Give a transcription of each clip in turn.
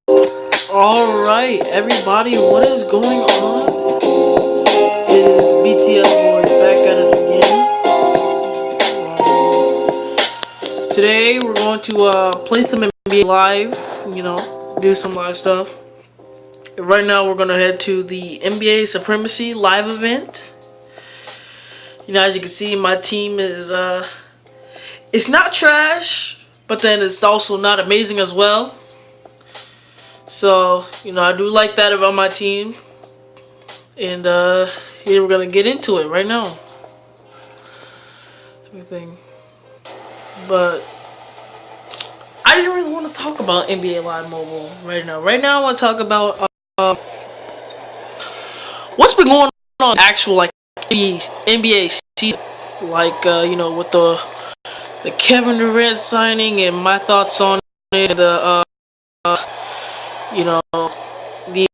Alright, everybody, what is going on? It is the BTS boys back at it again. Today we're going to play some NBA Live, do some live stuff. Right now we're going to head to the NBA Supremacy live event. As you can see, my team is, it's not trash, but then it's also not amazing as well. So, I do like that about my team. And here we're gonna get into it right now. Everything. But I didn't really want to talk about NBA Live Mobile right now. Right now I want to talk about what's been going on actual NBA season. With the Kevin Durant signing and my thoughts on it, you know, the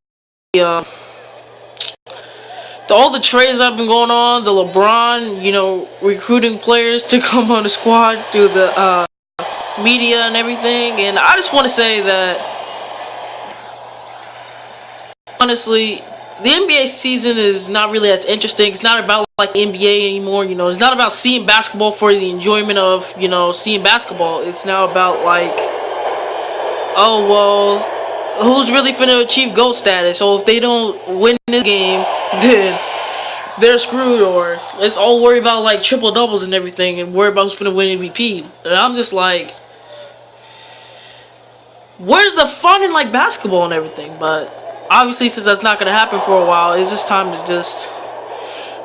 uh, all the trades that have been going on, the LeBron, recruiting players to come on the squad through the media and everything. And I just want to say that, honestly, the NBA season is not really as interesting. It's not about like NBA anymore. It's not about seeing basketball for the enjoyment of, seeing basketball. It's now about like, oh, well, who's really finna achieve GOAT status? So if they don't win this game, then they're screwed. Or let's all worry about like triple doubles and everything and worry about who's finna win MVP. And I'm just like, where's the fun in like basketball and everything? But obviously, since that's not gonna happen for a while, it's just time to just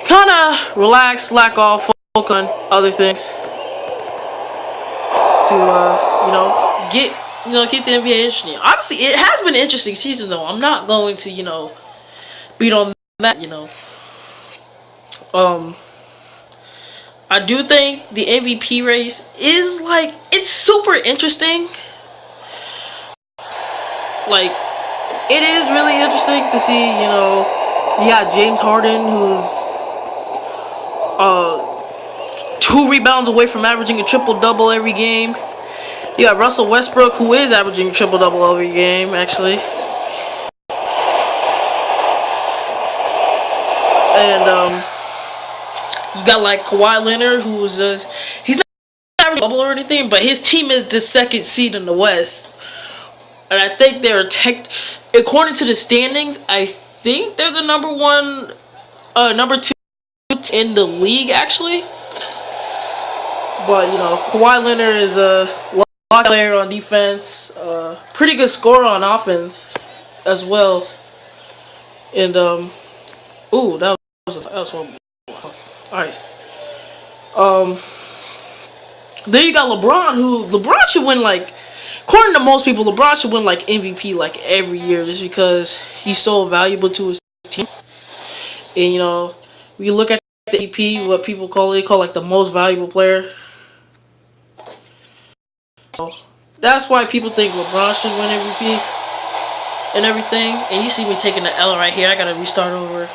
kind of relax, slack off, focus on other things to keep the NBA interesting. Obviously, it has been an interesting season though. I'm not going to beat on that. I do think the MVP race is like it's super interesting. Like, it is really interesting to see, you got James Harden, who's 2 rebounds away from averaging a triple-double every game. You got Russell Westbrook, who is averaging a triple-double every game, actually. And you got like Kawhi Leonard, who's he's not averaging a double or anything, but his team is the second seed in the West. And I think they're according to the standings, I think they're the number 2 in the league, actually. But Kawhi Leonard is a lock player on defense, pretty good scorer on offense as well. And that was one. All right. Then you got LeBron should win like. According to most people, LeBron should win like MVP like every year just because he's so valuable to his team. And when you look at the MVP, what people call like the most valuable player. So that's why people think LeBron should win MVP and everything. And you see me taking the L right here. I gotta restart over.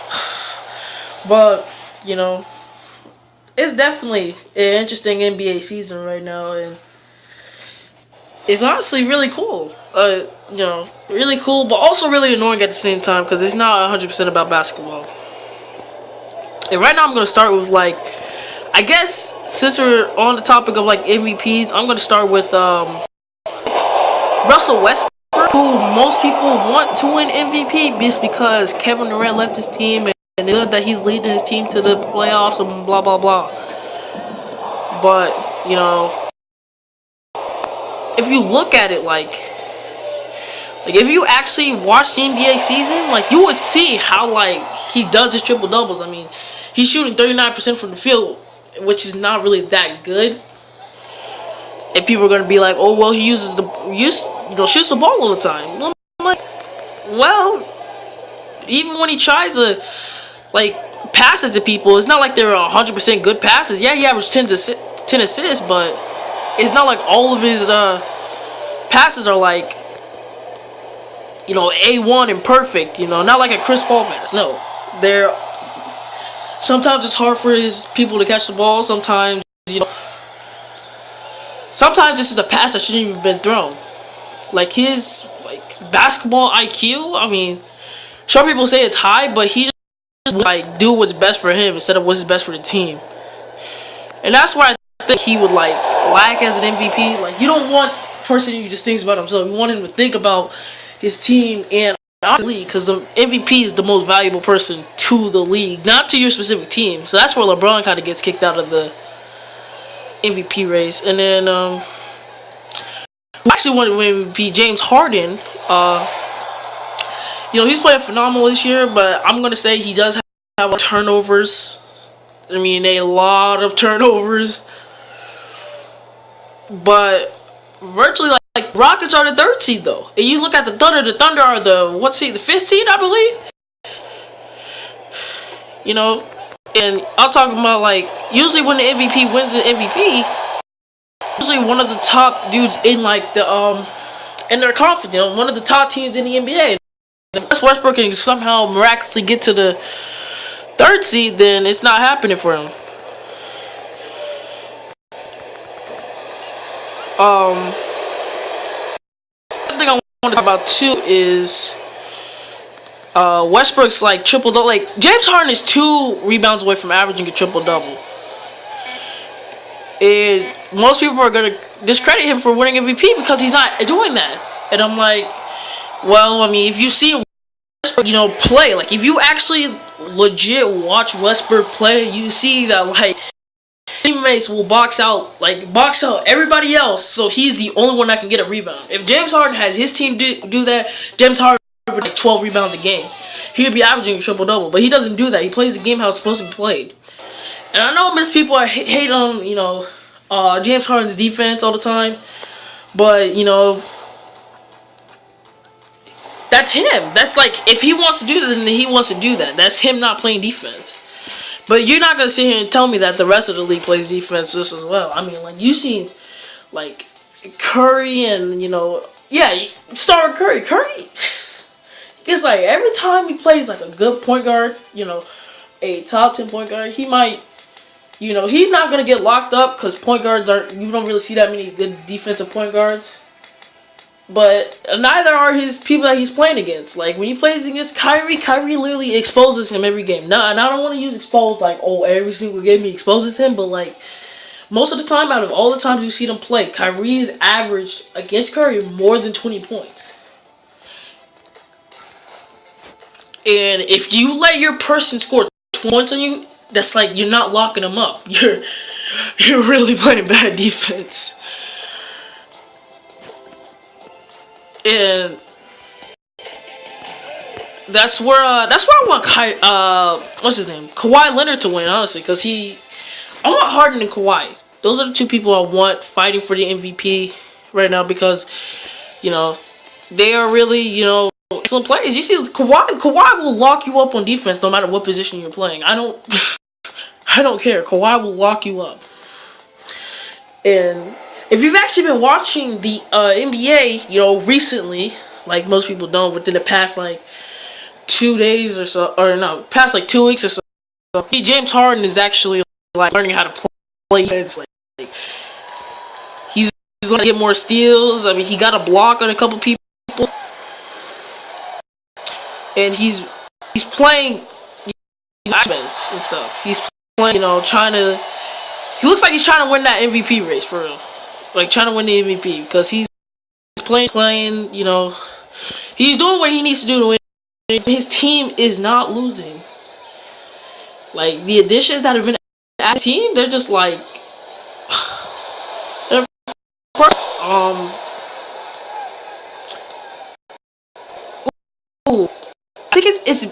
But it's definitely an interesting NBA season right now, and it's honestly really cool. Really cool, but also really annoying at the same time because it's not 100% about basketball. And right now I'm going to start with like, I guess since we're on the topic of like MVPs, I'm going to start with Russell Westbrook, who most people want to win MVP just because Kevin Durant left his team and they know that he's leading his team to the playoffs and blah blah blah. But if you look at it like if you actually watch the NBA season, like you would see how like he does his triple doubles. I mean, he's shooting 39% from the field, which is not really that good. And people are gonna be like, "Oh well, he shoots the ball all the time." Well, I'm like, well, even when he tries to like pass it to people, it's not like they're 100% good passes. Yeah, he averaged 10 assists, but it's not like all of his passes are like A1 and perfect. Not like a Chris Paul pass. No, they're sometimes it's hard for his people to catch the ball. Sometimes sometimes this is a pass that shouldn't even been thrown. Like his basketball IQ, I mean, some people say it's high, but he just like do what's best for him instead of what's best for the team. And that's why I think he would like lack as an MVP. Like you don't want a person who just thinks about himself. You want him to think about his team and the league, because the MVP is the most valuable person to the league, not to your specific team. So that's where LeBron kind of gets kicked out of the MVP race. And then actually wanted to win MVP, James Harden. He's playing phenomenal this year, but I'm gonna say he does have turnovers. I mean, a lot of turnovers. But virtually, like Rockets are the 3rd seed, though. And you look at the Thunder. The Thunder are the what seed? The 5th seed, I believe. And I'm talking about like usually when the MVP wins an MVP, usually one of the top dudes in like the in their conference. One of the top teams in the NBA. If Westbrook can somehow miraculously get to the 3rd seed, then it's not happening for him. One thing I want to talk about too is Westbrook's like triple double. Like James Harden is 2 rebounds away from averaging a triple double, and most people are gonna discredit him for winning MVP because he's not doing that. And I'm like, well, I mean, if you see Westbrook, play, like if you actually legit watch Westbrook play, you see that like teammates will box out everybody else, so he's the only one that can get a rebound. If James Harden had his team do that, James Harden would like 12 rebounds a game. He would be averaging a triple double, but he doesn't do that. He plays the game how it's supposed to be played. And I know most people hate on James Harden's defense all the time, but that's him. That's like if he wants to do that, then he wants to do that. That's him not playing defense. But you're not gonna sit here and tell me that the rest of the league plays defense just as well. I mean, like you see, like Curry and start Curry. Curry, it's like every time he plays like a good point guard, a top 10 point guard, he might, he's not gonna get locked up because point guards you don't really see that many good defensive point guards. But neither are his people that he's playing against. Like, when he plays against Kyrie literally exposes him every game. Now, and I don't want to use expose like, every single game he exposes him. But, like, most of the time, out of all the times you see them play, Kyrie's averaged against Curry more than 20 points. And if you let your person score 20 points on you, that's like, you're not locking them up. You're really playing bad defense. And that's where I want what's his name, Kawhi Leonard to win, honestly, because I want Harden and Kawhi. Those are the 2 people I want fighting for the MVP right now because they are really excellent players. You see, Kawhi will lock you up on defense no matter what position you're playing. I don't care. Kawhi will lock you up. And if you've actually been watching the NBA, recently, like most people don't, within the past like 2 days or so, or no, past like 2 weeks or so, James Harden is actually like learning how to play defense. Like he's going to get more steals. I mean, he got a block on a couple people, and he's playing offense and stuff. He's playing, trying to. He looks like he's trying to win that MVP race for real. Like, trying to win the MVP because he's playing, he's doing what he needs to do to win. His team is not losing. Like, the additions that have been at the team, they're just like, I think it's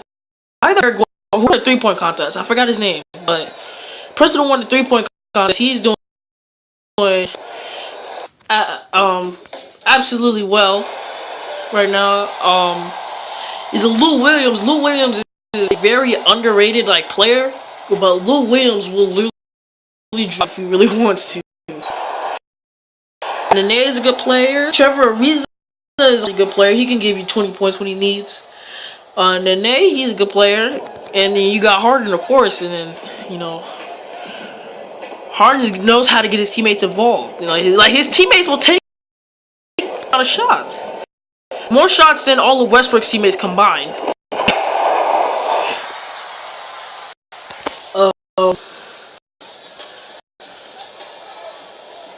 either who won the 3-point contest. I forgot his name, but the person who won the 3-point contest, he's doing absolutely well right now. Lou Williams is a very underrated like player, but Lou Williams will literally drop if he really wants to. Nene is a good player. Trevor Ariza is a good player. He can give you 20 points when he needs. Nene, he's a good player. And then you got Harden, of course, and then Harden knows how to get his teammates involved. Like his teammates will take a lot of shots. more shots than all of Westbrook's teammates combined.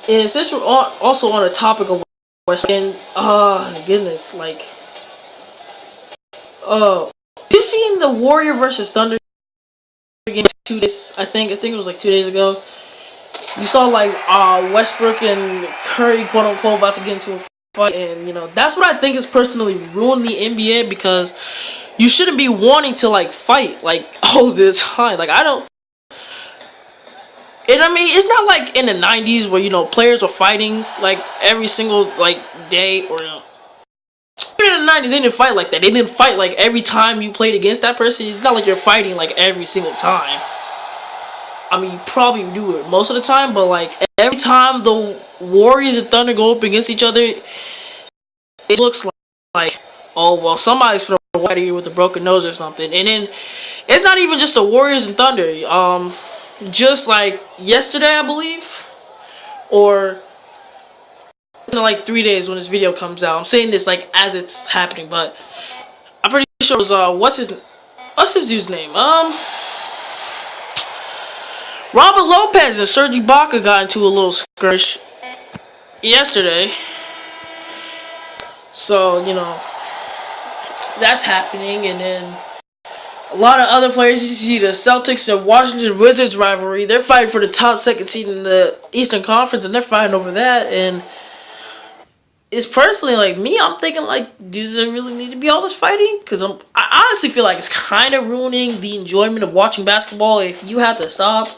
And since we're also on the topic of Westbrook, and goodness, like, you seen the Warrior versus Thunder game 2 days? I think it was like 2 days ago. You saw like Westbrook and Curry, quote unquote, about to get into a fight, and that's what I think is personally ruined the NBA, because you shouldn't be wanting to like fight like all the time. Like I don't. And I mean, it's not like in the 90s where players were fighting like every single like day, or even in the 90s they didn't fight like that. They didn't fight like every time you played against that person. It's not like you're fighting like every single time. I mean, you probably do it most of the time, but like every time the Warriors and Thunder go up against each other, it looks like oh well, somebody's gonna fight here with a broken nose or something. And then it's not even just the Warriors and Thunder. Just like yesterday, I believe, or in like 3 days when this video comes out. I'm saying this like as it's happening, but I'm pretty sure it was what's his dude's name? Robert Lopez and Serge Ibaka got into a little skirmish yesterday. So that's happening, and then a lot of other players. You see the Celtics and Washington Wizards rivalry. They're fighting for the top second seed in the Eastern Conference, and they're fighting over that. And it's personally like me, I'm thinking like, does there really need to be all this fighting? Because I honestly feel like it's kind of ruining the enjoyment of watching basketball if you have to stop,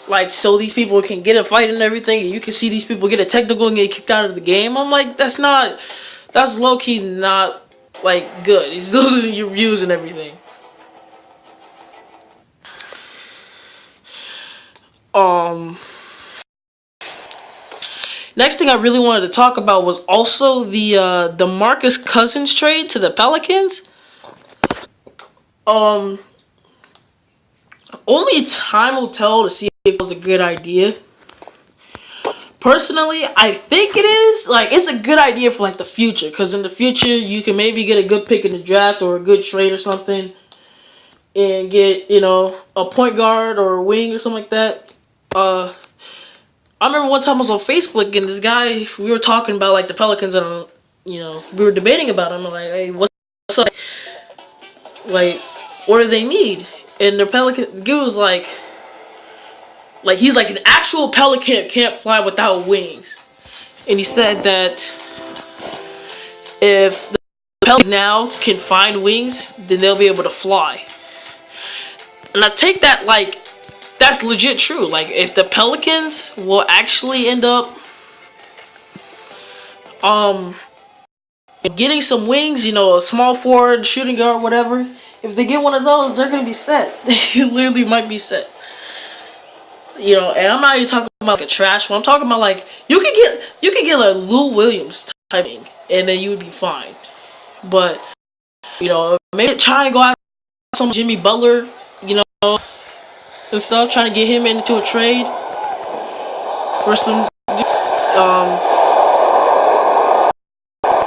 like, so these people can get a fight and everything, and you can see these people get a technical and get kicked out of the game. I'm like, that's low key not like good. It's losing your views and everything. Next thing I really wanted to talk about was also the DeMarcus Cousins trade to the Pelicans. Only time will tell to see if it was a good idea. Personally, I think it is. Like, it's a good idea for like the future, because in the future you can maybe get a good pick in the draft or a good trade or something, and get a point guard or a wing or something like that. I remember one time I was on Facebook, and this guy, we were talking about like the Pelicans, and we were debating about them. I'm like, hey, what's up? Like, what do they need? And the Pelican, it was like he's like an actual Pelican can't fly without wings, and he said that if the Pelicans now can find wings, then they'll be able to fly. And I take that like, that's legit true. Like, if the Pelicans will actually end up getting some wings, a small forward, shooting guard, whatever, if they get one of those, they're gonna be set. They literally might be set. And I'm not even talking about like a trash one. I'm talking about like you could get like Lou Williams typing, and then you would be fine. But maybe try and go out some Jimmy Butler, and stuff, trying to get him into a trade for some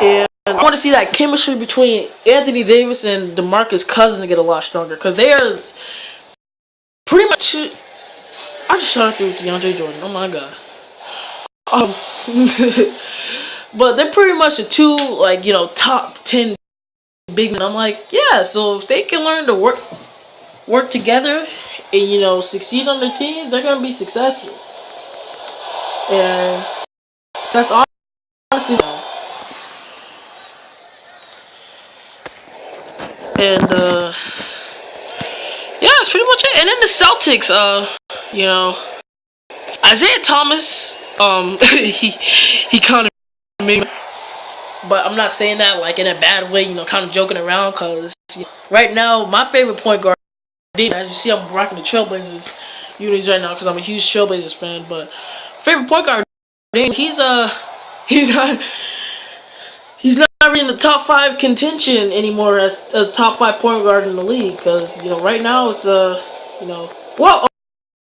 and I want to see that chemistry between Anthony Davis and DeMarcus Cousins get a lot stronger, because they are pretty much. I just shot through DeAndre Jordan. Oh my god. But they're pretty much the two like top 10 big men. I'm like, yeah. So if they can learn to work together and succeed on their team, they're gonna be successful. And that's honestly. And yeah, that's pretty much it. And then the Celtics, Isaiah Thomas, he kind of made, but I'm not saying that like in a bad way, kind of joking around, because right now my favorite point guard, as you see, I'm rocking the Trailblazers unis right now because I'm a huge Trailblazers fan. But favorite point guard, he's not really in the top 5 contention anymore as a top 5 point guard in the league, because right now it's well,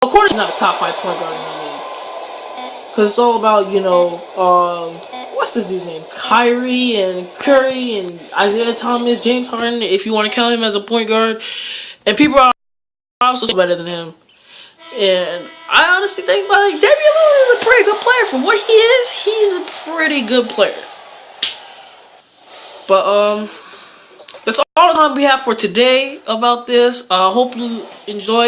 of course he's not a top 5 point guard in the league, because it's all about what's this dude's name? Kyrie and Curry and Isaiah Thomas, James Harden, if you want to count him as a point guard. And people are also better than him. And I honestly think like Damian Lillard is a pretty good player. For what he is, he's a pretty good player. But that's all the time we have for today about this. I hope you enjoy,